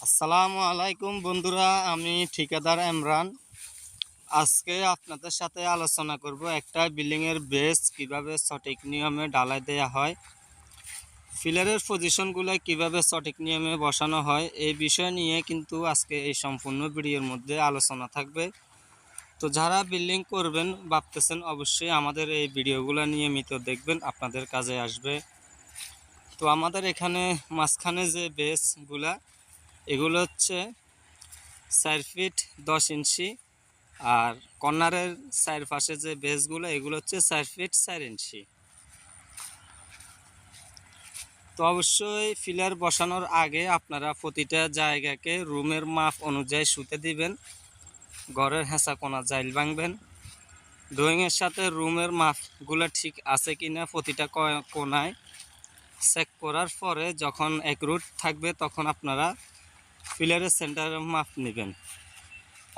আসসালামু আলাইকুম বন্ধুরা, আমি ঠিকাদার ইমরান। আজকে আপনাদের সাথে আলোচনা করব একটা বিল্ডিংয়ের বেস কিভাবে সঠিক নিয়মে ঢালাই দেওয়া হয়, ফিলারের পজিশনগুলো কিভাবে সঠিক নিয়মে বসানো হয়, এই বিষয় নিয়ে কিন্তু আজকে এই সম্পূর্ণ ভিডিওর মধ্যে আলোচনা থাকবে। তো যারা বিল্ডিং করবেন ভাবতেছেন অবশ্যই আমাদের এই ভিডিওগুলো নিয়মিত দেখবেন, আপনাদের কাজে আসবে। তো আমাদের এখানে মাঝখানে যে বেসগুলা এগুলো হচ্ছে 4 ফিট 10 ইঞ্চি, আর কর্নারের চারপাশে যে বেসগুলো এগুলো হচ্ছে 4 ফিট 4 ইঞ্চি। তো অবশ্যই ফিলার বসানোর আগে আপনারা প্রতিটা জায়গাকে রুমের মাপ অনুযায়ী শুতে দিবেন, ঘরের হেঁচা কোনা জাইল ভাঙবেন। ড্রয়িংয়ের সাথে রুমের মাপগুলো ঠিক আছে কিনা প্রতিটা কোনায় চেক করার পরে যখন একরুট থাকবে তখন আপনারা ফিলারের সেন্টারের মাপ নেবেন।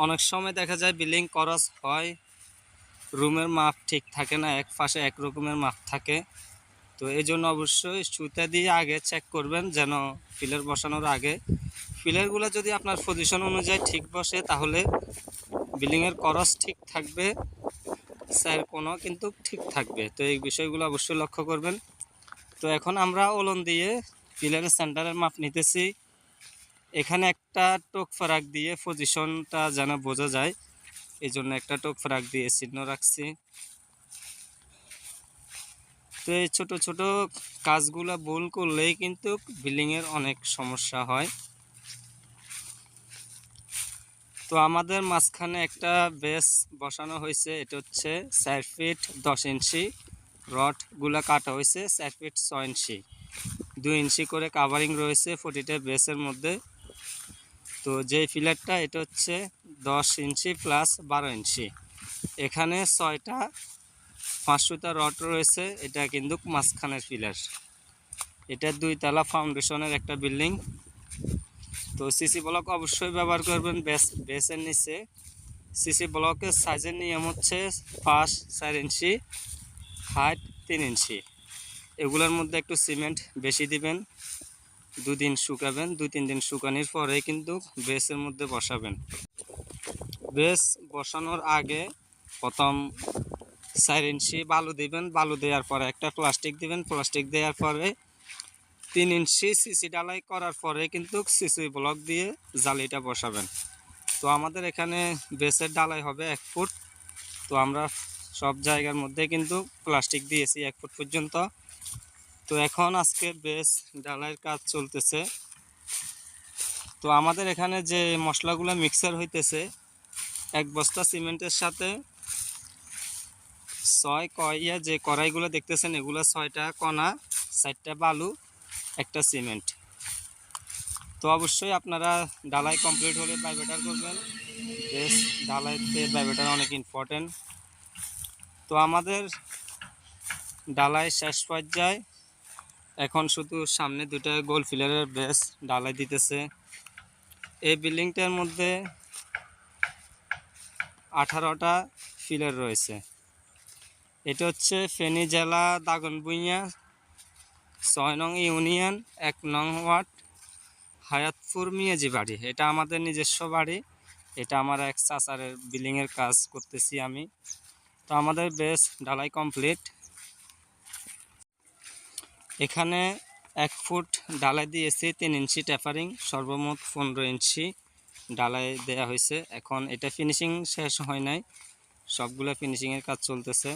অনেক সময় দেখা যায় বিল্ডিং ক্রস হয়, রুমের মাপ ঠিক থাকে না, এক পাশে এক রকমের মাপ থাকে। তো এই জন্য অবশ্যই সুতা দিয়ে আগে চেক করবেন যেন ফিলার বসানোর আগে ফিলারগুলো যদি আপনার পজিশন অনুযায়ী ঠিক বসে তাহলে বিল্ডিংয়ের ক্রস ঠিক থাকবে, স্যার কোনো কিন্তু ঠিক থাকবে। তো এই বিষয়গুলো অবশ্যই লক্ষ্য করবেন। তো এখন আমরা ওলন দিয়ে ফিলারের সেন্টারের মাপ নিতেছি। এখানে একটা টোক ফারাক দিয়ে পজিশনটা যেন বোঝা যায়, এই জন্য একটা টোক ফারাক দিয়ে চিহ্ন রাখছি। তো এই ছোট ছোট কাজগুলো ভুল করলেই কিন্তু বিল্ডিংয়ের অনেক সমস্যা হয়। তো আমাদের মাঝখানে একটা বেস বসানো হয়েছে, এটা হচ্ছে 4 ফিট 10 ইঞ্চি। রডগুলো কাটা হয়েছে 4 ফিট 6 ইঞ্চি, 2 ইঞ্চি করে কাভারিং রয়েছে প্রতিটা বেসের মধ্যে। তো যেই ফিলারটা এটা হচ্ছে 10 ইঞ্চি প্লাস 12 ইঞ্চি। এখানে 6টা 500টা রড রয়েছে, এটা কিন্তু মাঝখানের ফিলার। এটা 2 তলা ফাউন্ডেশনের একটা বিল্ডিং। তো সিসি ব্লক অবশ্যই ব্যবহার করবেন বেসের নিচে। সিসি ব্লকের সাইজের নিয়ম হচ্ছে 4 ইঞ্চি, হাইট 3 ইঞ্চি। এগুলোর মধ্যে একটু সিমেন্ট বেশি দিবেন, 2 দিন শুকাবেন, 2-3 দিন শুকানোর পরে কিন্তু বেসের মধ্যে বসাবেন। বেস বসানোর আগে প্রথম 4 ইঞ্চি বালু দিবেন, বালু দেওয়ার পরে একটা প্লাস্টিক দিবেন, প্লাস্টিক দেওয়ার পরে 3 ইঞ্চি সিসি ঢালাই করার পরে কিন্তু সিসি ব্লক দিয়ে জালিটা বসাবেন। তো আমাদের এখানে বেসের ঢালাই হবে 1 ফুট। তো আমরা সব জায়গার মধ্যে কিন্তু প্লাস্টিক দিয়েছি 1 ফুট পর্যন্ত। তো এখন আজকে বেস ঢালাইয়ের কাজ চলতেছে। তো আমাদের এখানে যে মশলাগুলো মিক্সার হইতেছে, 1 বস্তা সিমেন্টের সাথে 6 কয়য়া যে কড়াইগুলো দেখতেছেন এগুলো 6টা কণা, 4টা বালু, একটা সিমেন্ট। তো অবশ্যই আপনারা ঢালাই কমপ্লিট হলে বাইবেটার করবেন। বেস ঢালাইতে বাইবেটার অনেক ইম্পর্টেন্ট। তো আমাদের ঢালাই শেষ পর্যায়ে, এখন শুধু সামনে 2টা গোল ফিলারের বেস ঢালাই দিতেছে। এই বিল্ডিংটার মধ্যে 18টা ফিলার রয়েছে। এটা হচ্ছে ফেনী জেলা দাগনভূঞা 6 নং ইউনিয়ন 1 নং ওয়ার্ড হায়াতপুর মিয়াজি বাড়ি। এটা আমাদের নিজস্ব বাড়ি, এটা আমার এক চাচারের বিল্ডিংয়ের কাজ করতেছি আমি। তো আমাদের বেস ঢালাই কমপ্লিট। এখানে 1 ফুট ঢালাই দিয়েছি, 3 ইঞ্চি ট্যাপারিং, সর্বমোট 15 ইঞ্চি ঢালাই দেয়া হয়েছে। এখন এটা ফিনিশিং শেষ হয় নাই, সবগুলো ফিনিশিংয়ের কাজ চলতেছে।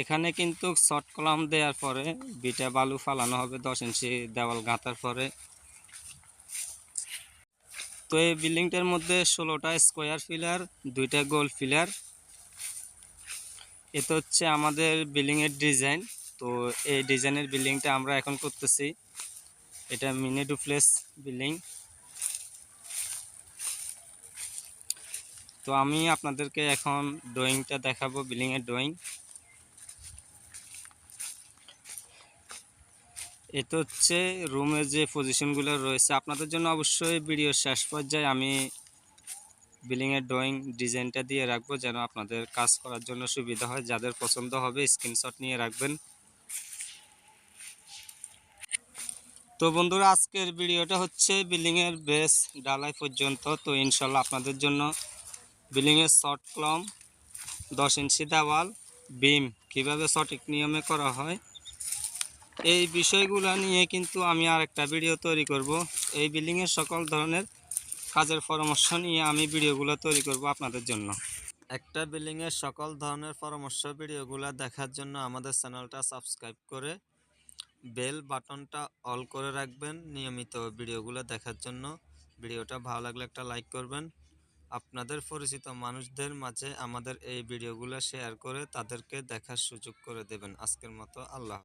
এখানে কিন্তু শর্ট কলাম দেওয়ার পরে বিটা বালু ফালানো হবে 10 ইঞ্চি দেওয়াল গাঁথার পরে। তো এই বিল্ডিংটার মধ্যে 16টা স্কোয়ার ফিলার, 2টা গোল ফিলার। এটা হচ্ছে আমাদের বিল্ডিংয়ের ডিজাইন। তো এই ডিজাইনের বিল্ডিংটা আমরা এখন করতেছি, এটা মিনি ডুপ্লেক্স বিল্ডিং। তো আমি আপনাদেরকে এখন ড্রয়িংটা দেখাবো, বিল্ডিংয়ের ড্রয়িং। এটা হচ্ছে রুমের যে পজিশনগুলো রয়েছে, আপনাদের জন্য অবশ্যই ভিডিও শেষ পর্যায়ে আমি বিল্ডিংয়ের ড্রয়িং ডিজাইনটা দিয়ে রাখবো যেন আপনাদের কাজ করার জন্য সুবিধা হয়। যাদের পছন্দ হবে স্ক্রিনশট নিয়ে রাখবেন। তো বন্ধুরা, আজকের ভিডিওটা হচ্ছে বিল্ডিংয়ের বেস ঢালাই পর্যন্ত। তো ইনশাল্লাহ আপনাদের জন্য বিল্ডিংয়ের শর্ট কলম, 10 ইঞ্চি দেওয়াল, বিম কিভাবে সঠিক নিয়মে করা হয়, এই বিষয়গুলো নিয়ে কিন্তু আমি আরেকটা ভিডিও তৈরি করব। এই বিল্ডিংয়ের সকল ধরনের কাজের পরামর্শ নিয়ে আমি ভিডিওগুলো তৈরি করব আপনাদের জন্য। একটা বিল্ডিংয়ের সকল ধরনের পরামর্শ ভিডিওগুলো দেখার জন্য আমাদের চ্যানেলটা সাবস্ক্রাইব করে বেল বাটনটা অল করে রাখবেন নিয়মিত ভিডিওগুলো দেখার জন্য। ভিডিওটা ভালো লাগলে একটা লাইক করবেন। আপনাদের পরিচিত মানুষদের মাঝে আমাদের এই ভিডিওগুলো শেয়ার করে তাদেরকে দেখার সুযোগ করে দেবেন। আজকের মতো আল্লাহ।